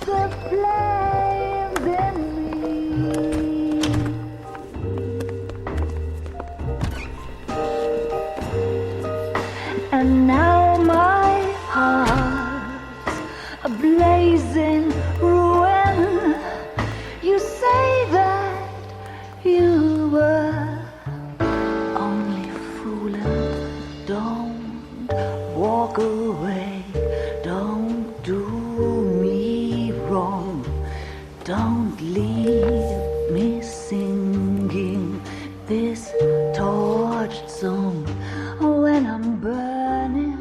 The flame in me. And now my heart's a blazing ruin. You say that you were only fooling. Don't walk away. Don't do me wrong. Don't leave me singing this torched song when I'm burning.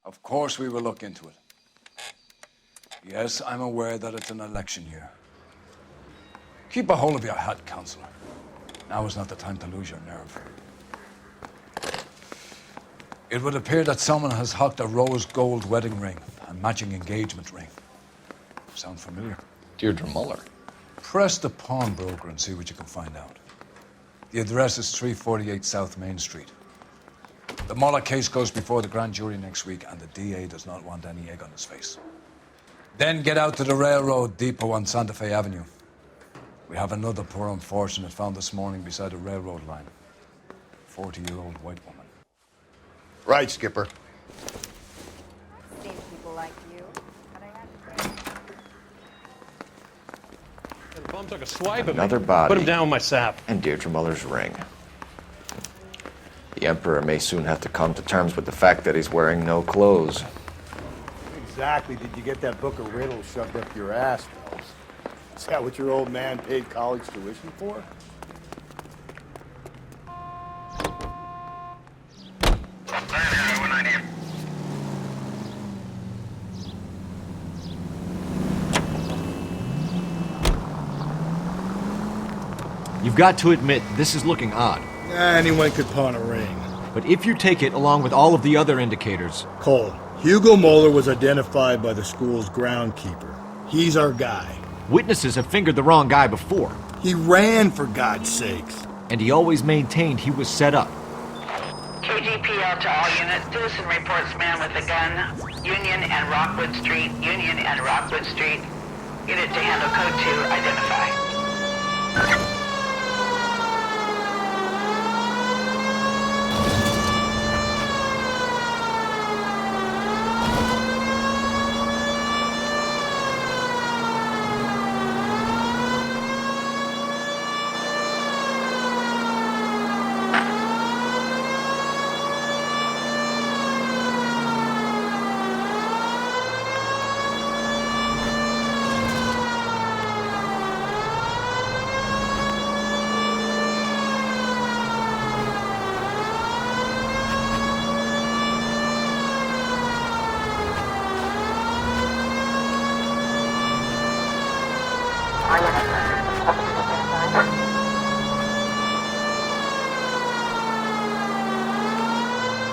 Of course we will look into it. Yes, I'm aware that it's an election year. Keep a hold of your hat, Counselor. Now is not the time to lose your nerve. It would appear that someone has hocked a rose gold wedding ring and matching engagement ring. Sound familiar? Deirdre Muller. Press the pawnbroker and see what you can find out. The address is 348 South Main Street. The Muller case goes before the grand jury next week, and the DA does not want any egg on his face. Then get out to the railroad depot on Santa Fe Avenue. We have another poor unfortunate found this morning beside a railroad line. 40-year-old white woman. Right, Skipper. I've seen people like you, but I have to say. The bum took a swipe at Another me. body. Put him down with my sap. And Deirdre Muller's ring. The Emperor may soon have to come to terms with the fact that he's wearing no clothes. Exactly did you get that book of riddles shoved up your ass, Phelps? Is that what your old man paid college tuition for? You've got to admit, this is looking odd. Anyone could pawn a ring. But if you take it along with all of the other indicators... Cole, Hugo Moeller was identified by the school's groundkeeper. He's our guy. Witnesses have fingered the wrong guy before. He ran, for God's sakes. And he always maintained he was set up. KGPL to all units. Citizen reports man with a gun. Union and Rockwood Street. Union and Rockwood Street. Unit to handle code 2. Identify.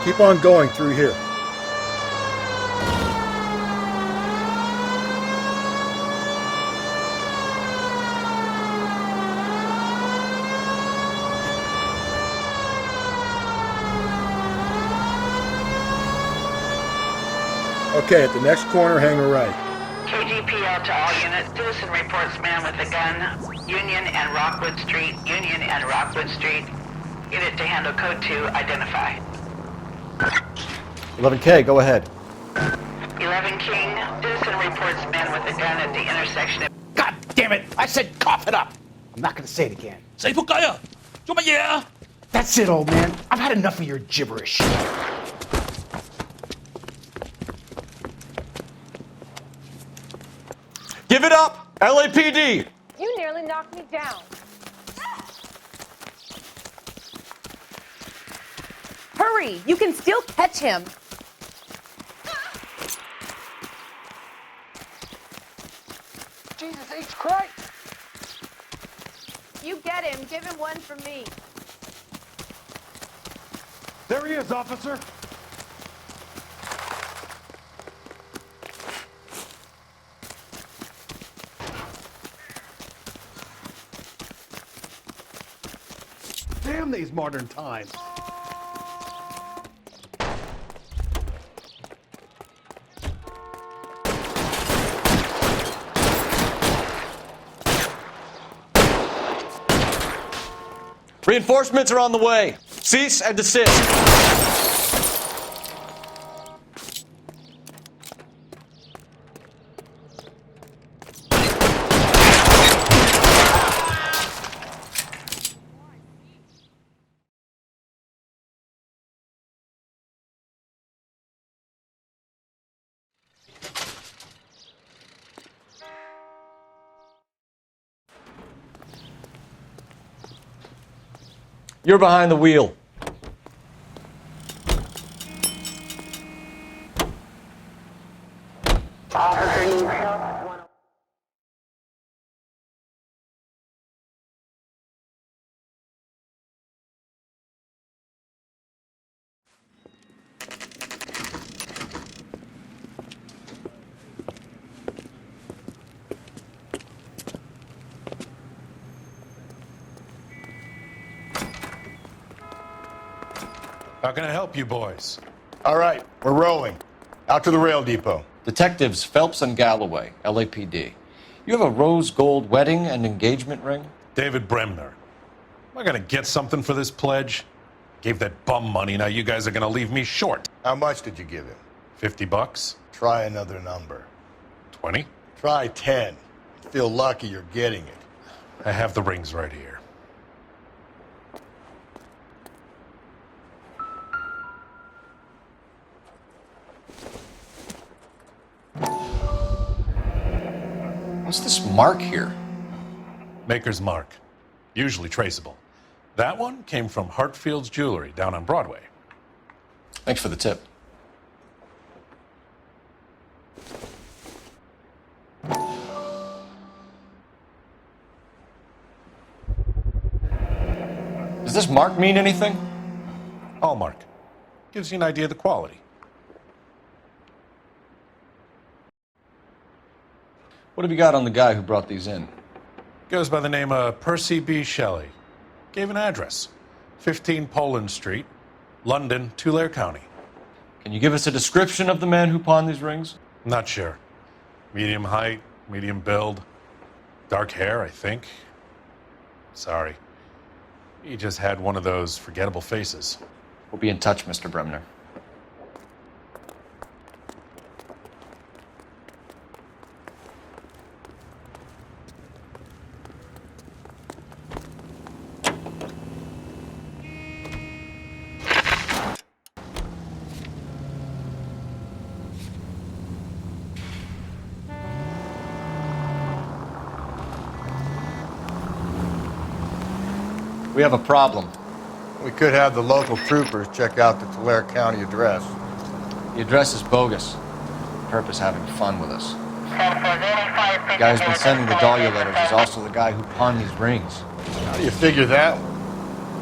Keep on going through here. Okay, at the next corner, hang a right. KGPL to all units. Citizen reports man with a gun. Union and Rockwood Street. Union and Rockwood Street. Unit to handle code 2. Identify. 11K, go ahead. 11 King. Citizen reports man with a gun at the intersection of... God damn it! I said cough it up! I'm not gonna say it again. 死仆街啊！做乜嘢啊？ That's it, old man. I've had enough of your gibberish. Give it up! LAPD! You nearly knocked me down. hurry. You can still catch him. Jesus H. Christ! You get him. Give him one for me. There he is, officer. Damn these modern times. Reinforcements are on the way. Cease and desist. You're behind the wheel. How can I help you boys? All right, we're rolling. Out to the rail depot. Detectives Phelps and Galloway, LAPD. You have a rose gold wedding and engagement ring? David Bremner. Am I gonna get something for this pledge? Gave that bum money, now you guys are gonna leave me short. How much did you give him? $50? Try another number. 20? Try 10. Feel lucky you're getting it. I have the rings right here. What's this mark here? Maker's mark. Usually traceable. That one came from Hartfield's Jewelry down on Broadway. Thanks for the tip. Does this mark mean anything? Hallmark. Gives you an idea of the quality. What have you got on the guy who brought these in? Goes by the name of Percy B. Shelley. Gave an address. 15 Poland Street, London, Tulare County. Can you give us a description of the man who pawned these rings? Not sure. Medium height, medium build. Dark hair, I think. Sorry. He just had one of those forgettable faces. We'll be in touch, Mr. Bremner. We have a problem. We could have the local troopers check out the Tulare County address. The address is bogus. The purpose having fun with us. The guy who's been sending the Dahlia letters is also the guy who pawned these rings. How do you figure that?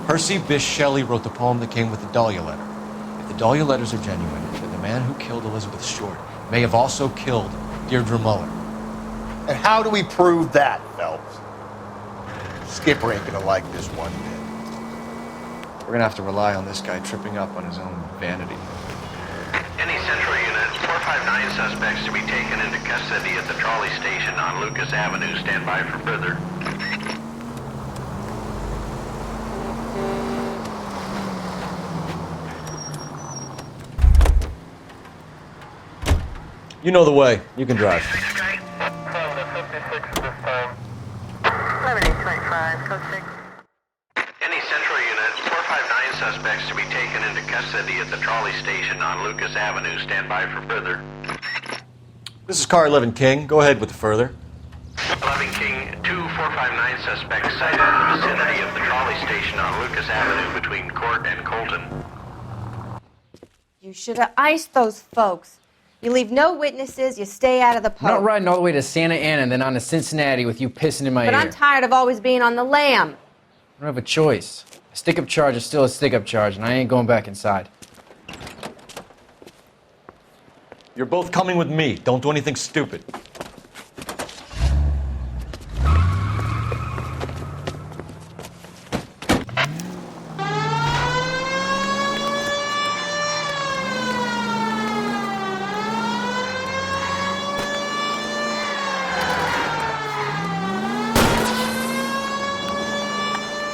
Percy Bysshe Shelley wrote the poem that came with the Dahlia letter. If the Dahlia letters are genuine, then the man who killed Elizabeth Short may have also killed Deirdre Muller. And how do we prove that, Phelps? Skipper ain't gonna like this one bit. We're gonna have to rely on this guy tripping up on his own vanity. Any Central Unit, 459 suspects to be taken into custody at the trolley station on Lucas Avenue. Stand by for further. You know the way. You can drive. Any Central Unit, 459 suspects to be taken into custody at the trolley station on Lucas Avenue. Stand by for further. This is Car 11 King. Go ahead with the further. 11 King, 2459 suspects cited in the vicinity of the trolley station on Lucas Avenue between Court and Colton. You should have iced those folks. You leave no witnesses, you stay out of the I'm post. not riding all the way to Santa Ana and then on to Cincinnati with you pissing in my But ear. I'm tired of always being on the lam. I don't have a choice. A stick-up charge is still a stick-up charge, and I ain't going back inside. You're both coming with me. Don't do anything stupid.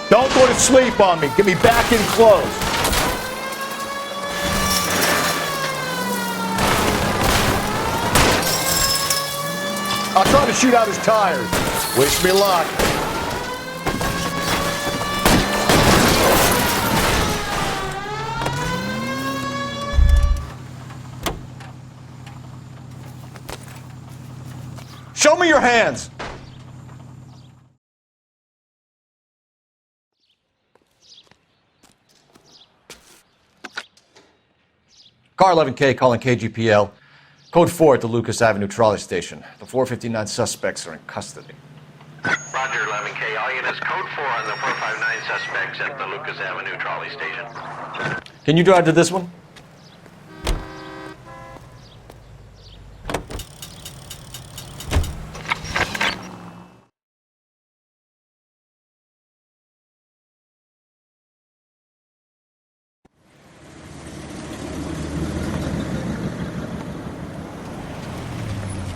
Don't go to sleep on me. Get me back in close. I'll try to shoot out his tires. Wish me luck. Show me your hands. Car 11K calling KGPL. Code 4 at the Lucas Avenue trolley station. The 459 suspects are in custody. Roger, 11K. All units, code 4 on the 459 suspects at the Lucas Avenue trolley station. Can you drive to this one?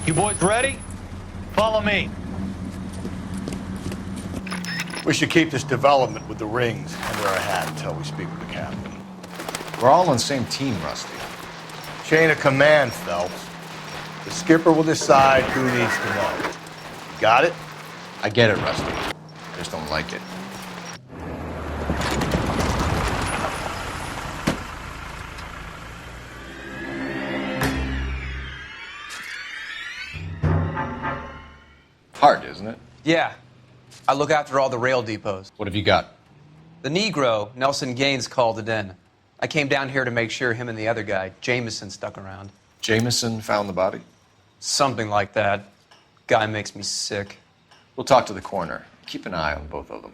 You boys ready? Follow me. We should keep this development with the rings under our hat until we speak with the captain. We're all on the same team, Rusty. Chain of command, Phelps. The skipper will decide who needs to know. Got it? I get it, Rusty. I just don't like it. Hard, isn't it? Yeah. I look after all the rail depots. What have you got? The Negro, Nelson Gaines, called it in. I came down here to make sure him and the other guy, Jameson, stuck around. Jameson found the body? Something like that. Guy makes me sick. We'll talk to the coroner. Keep an eye on both of them.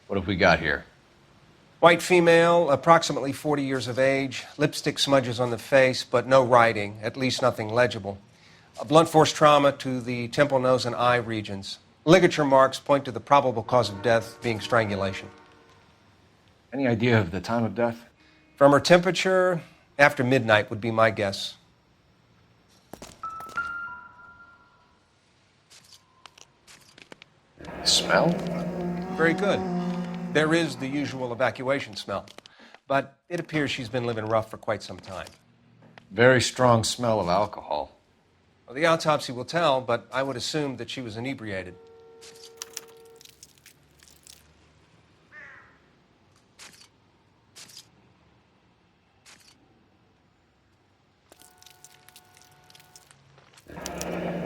What have we got here? White female, approximately 40 years of age, lipstick smudges on the face, but no writing, at least nothing legible. A blunt force trauma to the temple, nose, and eye regions. Ligature marks point to the probable cause of death being strangulation. Any idea of the time of death? From her temperature, after midnight would be my guess. Smell? Very good. There is the usual evacuation smell, but it appears she's been living rough for quite some time. Very strong smell of alcohol. Well, the autopsy will tell, but I would assume that she was inebriated.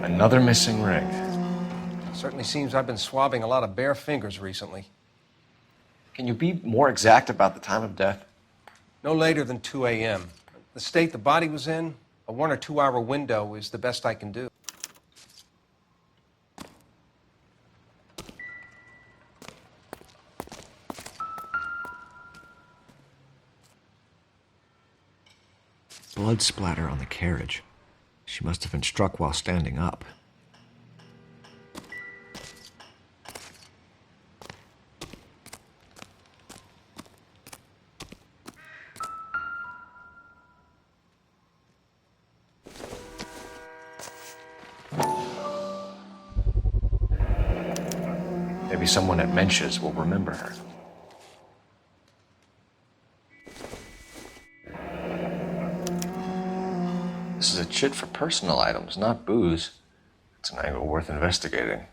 Another missing ring. Certainly seems I've been swabbing a lot of bare fingers recently. Can you be more exact about the time of death? No later than 2 a.m. The state the body was in, a 1 or 2 hour window is the best I can do. Blood splatter on the carriage. She must have been struck while standing up. Maybe someone at Mensch's will remember her. This is a chit for personal items, not booze. It's an angle worth investigating.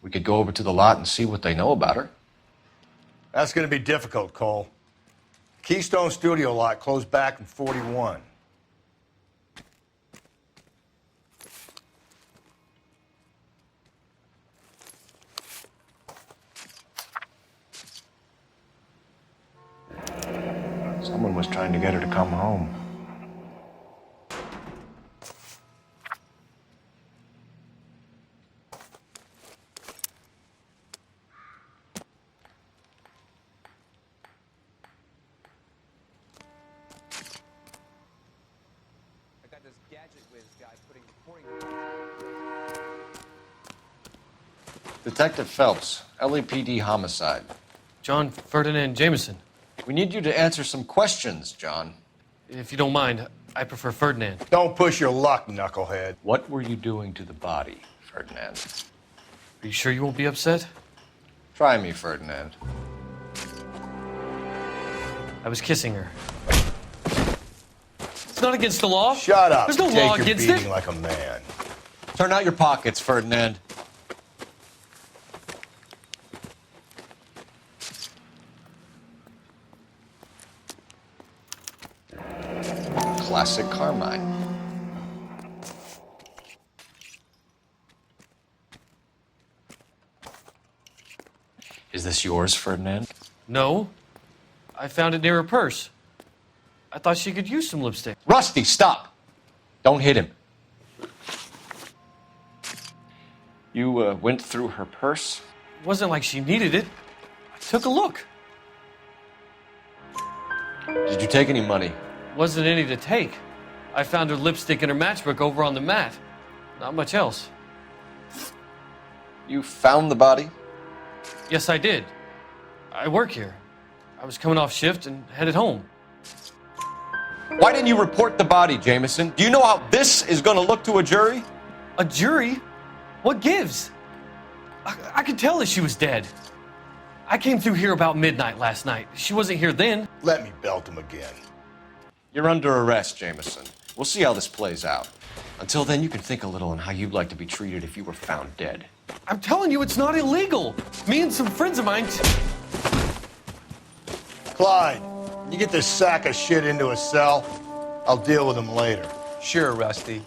We could go over to the lot and see what they know about her. That's going to be difficult, Cole. Keystone Studio lot closed back in 41. Someone was trying to get her to come home. Detective Phelps, LAPD homicide. John Ferdinand Jameson. We need you to answer some questions, John. If you don't mind, I prefer Ferdinand. Don't push your luck, knucklehead. What were you doing to the body, Ferdinand? Are you sure you won't be upset? Try me, Ferdinand. I was kissing her. It's not against the law. Shut up. There's no Take law your against beating it. like a man. Turn out your pockets, Ferdinand. Classic Carmine. Is this yours, Ferdinand? No. I found it near her purse. I thought she could use some lipstick. Rusty, stop! Don't hit him. You went through her purse? It wasn't like she needed it. I took a look. Did you take any money? Wasn't any to take. I found her lipstick and her matchbook over on the mat. Not much else. You found the body? Yes, I did. I work here. I was coming off shift and headed home. Why didn't you report the body, Jameson? Do you know how this is going to look to a jury? A jury? What gives? I could tell that she was dead. I came through here about midnight last night. She wasn't here then. Let me belt him again. You're under arrest, Jameson. We'll see how this plays out. Until then, you can think a little on how you'd like to be treated if you were found dead. I'm telling you, it's not illegal. Me and some friends of mine... Clyde, you get this sack of shit into a cell. I'll deal with him later. Sure, Rusty.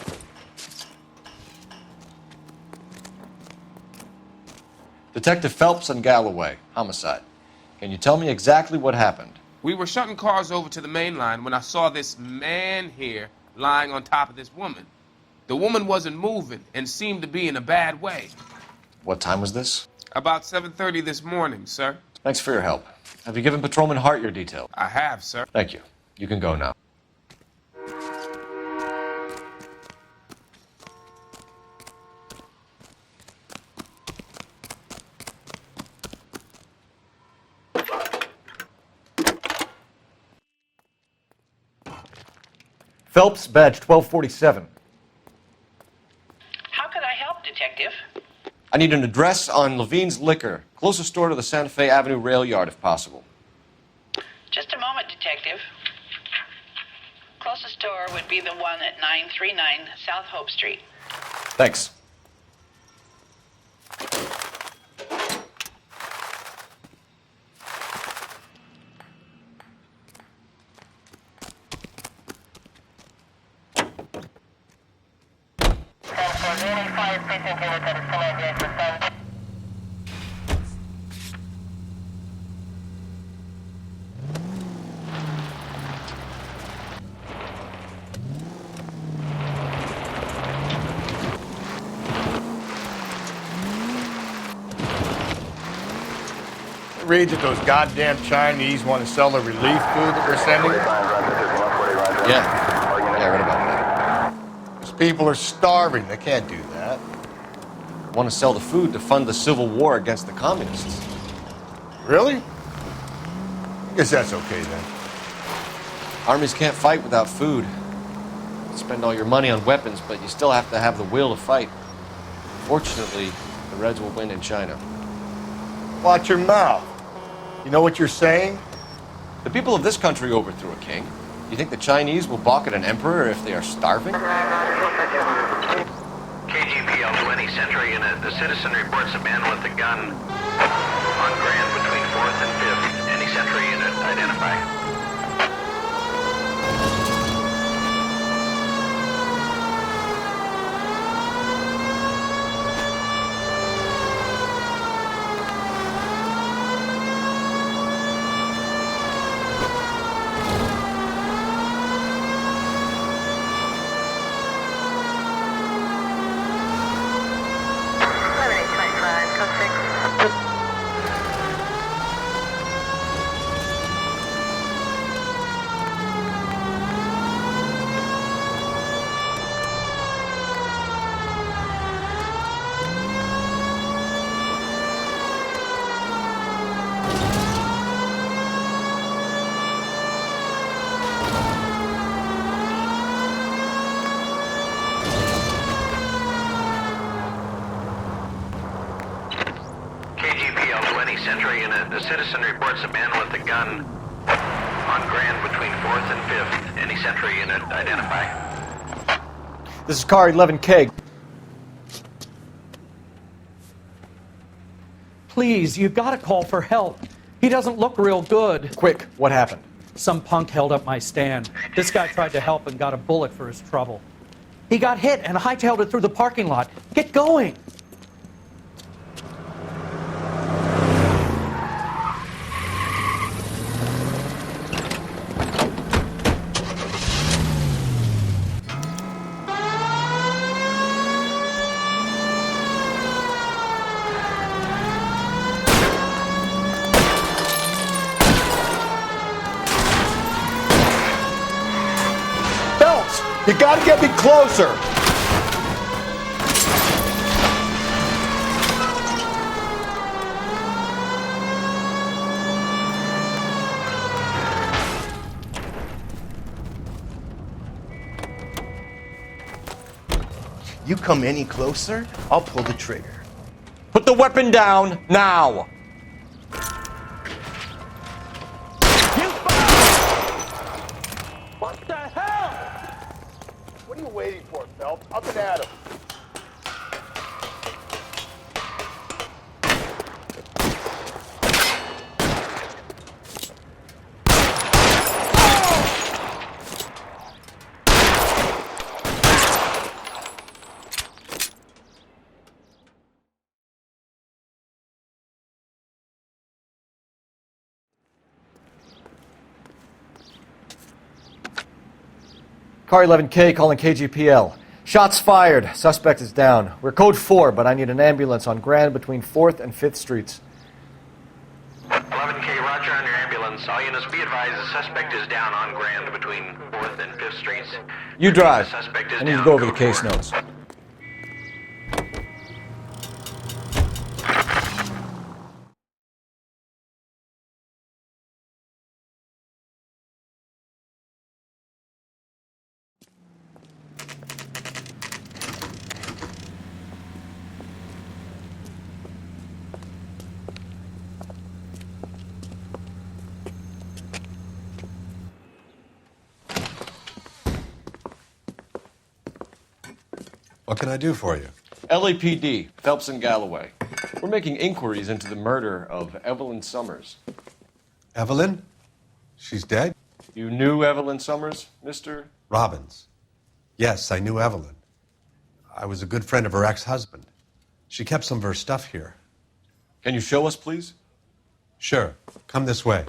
Detective Phelps and Galloway, homicide. Can you tell me exactly what happened? We were shutting cars over to the main line when I saw this man here lying on top of this woman. The woman wasn't moving and seemed to be in a bad way. What time was this? About 7:30 this morning, sir. Thanks for your help. Have you given Patrolman Hart your details? I have, sir. Thank you. You can go now. Phelps, badge 1247. How could I help, Detective? I need an address on Levine's Liquor, closest store to the Santa Fe Avenue rail yard, if possible. Just a moment, Detective. Closest store would be the one at 939 South Hope Street. Thanks. Read that those goddamn Chinese want to sell the relief food that we're sending? Yeah, I read about that. These people are starving. They can't do that. Want to sell the food to fund the civil war against the communists. Really? I guess that's okay then. Armies can't fight without food. You spend all your money on weapons, but you still have to have the will to fight. Fortunately, the Reds will win in China. Watch your mouth. You know what you're saying? The people of this country overthrew a king. You think the Chinese will balk at an emperor if they are starving? KGPL to any Central unit. The citizen reports a man with a gun on Grand between 4th and 5th. Any Central unit, identify. Central unit. The citizen reports a man with a gun on Grand between 4th and 5th. Any Central unit, identify. This is car 11K. Please, you've got to call for help. He doesn't look real good. Quick, what happened? Some punk held up my stand. This guy tried to help and got a bullet for his trouble. He got hit and hightailed it through the parking lot. Get going! You gotta get me closer! You come any closer, I'll pull the trigger. Put the weapon down, now! What the hell? What are you waiting for, Phelps? Up and at him. Car 11K calling KGPL. Shots fired. Suspect is down. We're code 4, but I need an ambulance on Grand between 4th and 5th Streets. 11K, roger on your ambulance. All units be advised the suspect is down on Grand between 4th and 5th Streets. You drive. The suspect is I need to down, go over the code case 4. notes. What can I do for you? LAPD, Phelps and Galloway. We're making inquiries into the murder of Evelyn Summers. Evelyn? She's dead? You knew Evelyn Summers, Mr. Robbins. Yes, I knew Evelyn. I was a good friend of her ex-husband. She kept some of her stuff here. Can you show us, please? Sure. Come this way.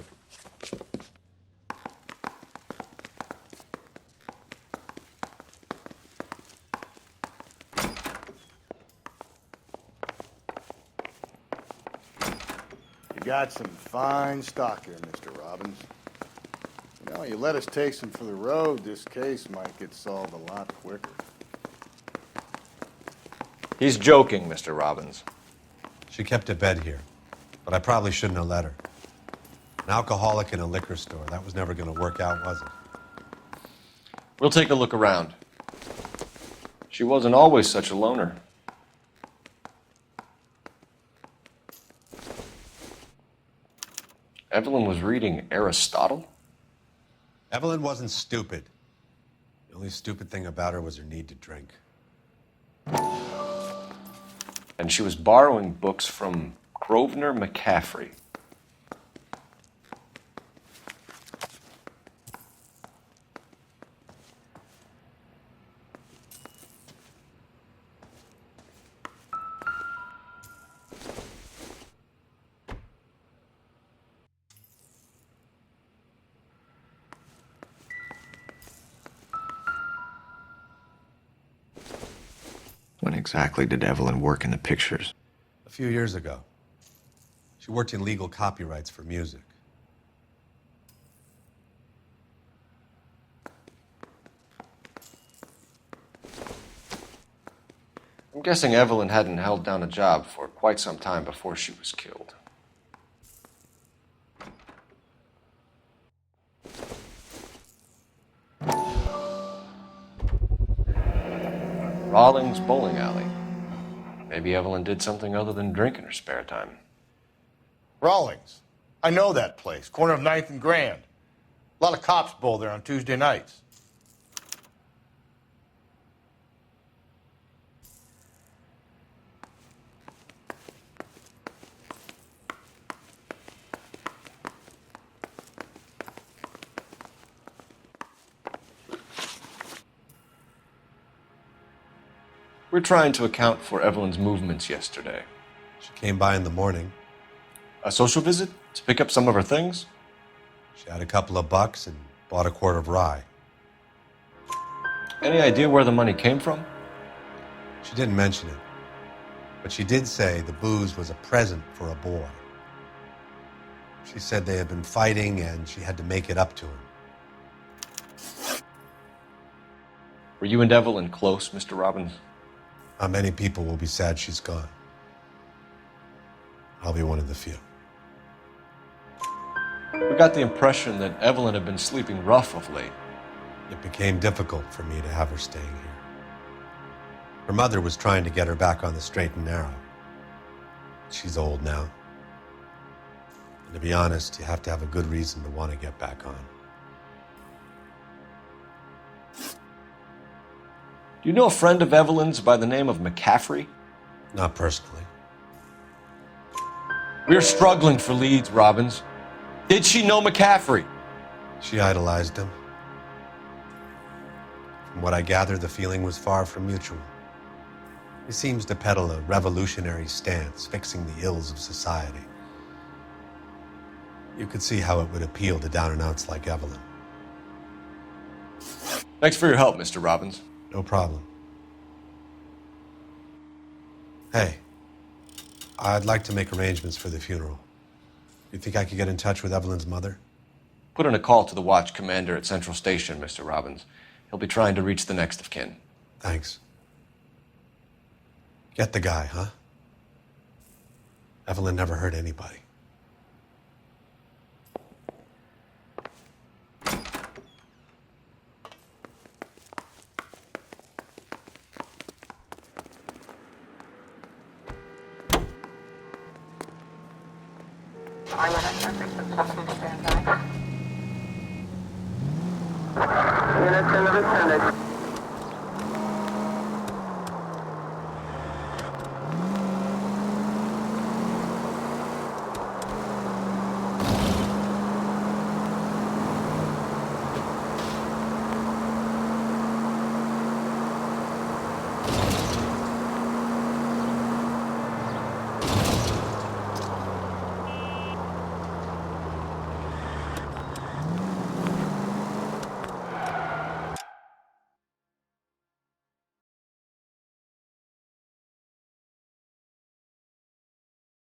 You got some fine stock here, Mr. Robbins. You know, you let us take some for the road, this case might get solved a lot quicker. He's joking, Mr. Robbins. She kept a bed here, but I probably shouldn't have let her. An alcoholic in a liquor store. That was never going to work out, was it? We'll take a look around. She wasn't always such a loner. Evelyn was reading Aristotle? Evelyn wasn't stupid. The only stupid thing about her was her need to drink. And she was borrowing books from Grosvenor McCaffrey. When exactly did Evelyn work in the pictures? A few years ago. She worked in legal copyrights for music. I'm guessing Evelyn hadn't held down a job for quite some time before she was killed. Rawlings Bowling Alley. Maybe Evelyn did something other than drink in her spare time. Rawlings. I know that place. Corner of 9th and Grand. A lot of cops bowl there on Tuesday nights. We're trying to account for Evelyn's movements yesterday. She came by in the morning. A social visit to pick up some of her things? She had a couple of bucks and bought a quart of rye. Any idea where the money came from? She didn't mention it, but she did say the booze was a present for a boy. She said they had been fighting and she had to make it up to him. Were you and Evelyn close, Mr. Robbins? Many people will be sad she's gone. I'll be one of the few. We got the impression that Evelyn had been sleeping rough of late. It became difficult for me to have her staying here. Her mother was trying to get her back on the straight and narrow. She's old now. And to be honest, you have to have a good reason to want to get back on. Do you know a friend of Evelyn's by the name of McCaffrey? Not personally. We're struggling for leads, Robbins. Did she know McCaffrey? She idolized him. From what I gather, the feeling was far from mutual. He seems to peddle a revolutionary stance, fixing the ills of society. You could see how it would appeal to down-and-outs like Evelyn. Thanks for your help, Mr. Robbins. No problem. Hey, I'd like to make arrangements for the funeral. You think I could get in touch with Evelyn's mother? Put in a call to the watch commander at Central Station, Mr. Robbins. He'll be trying to reach the next of kin. Thanks. Get the guy, huh? Evelyn never hurt anybody. Units in the vicinity.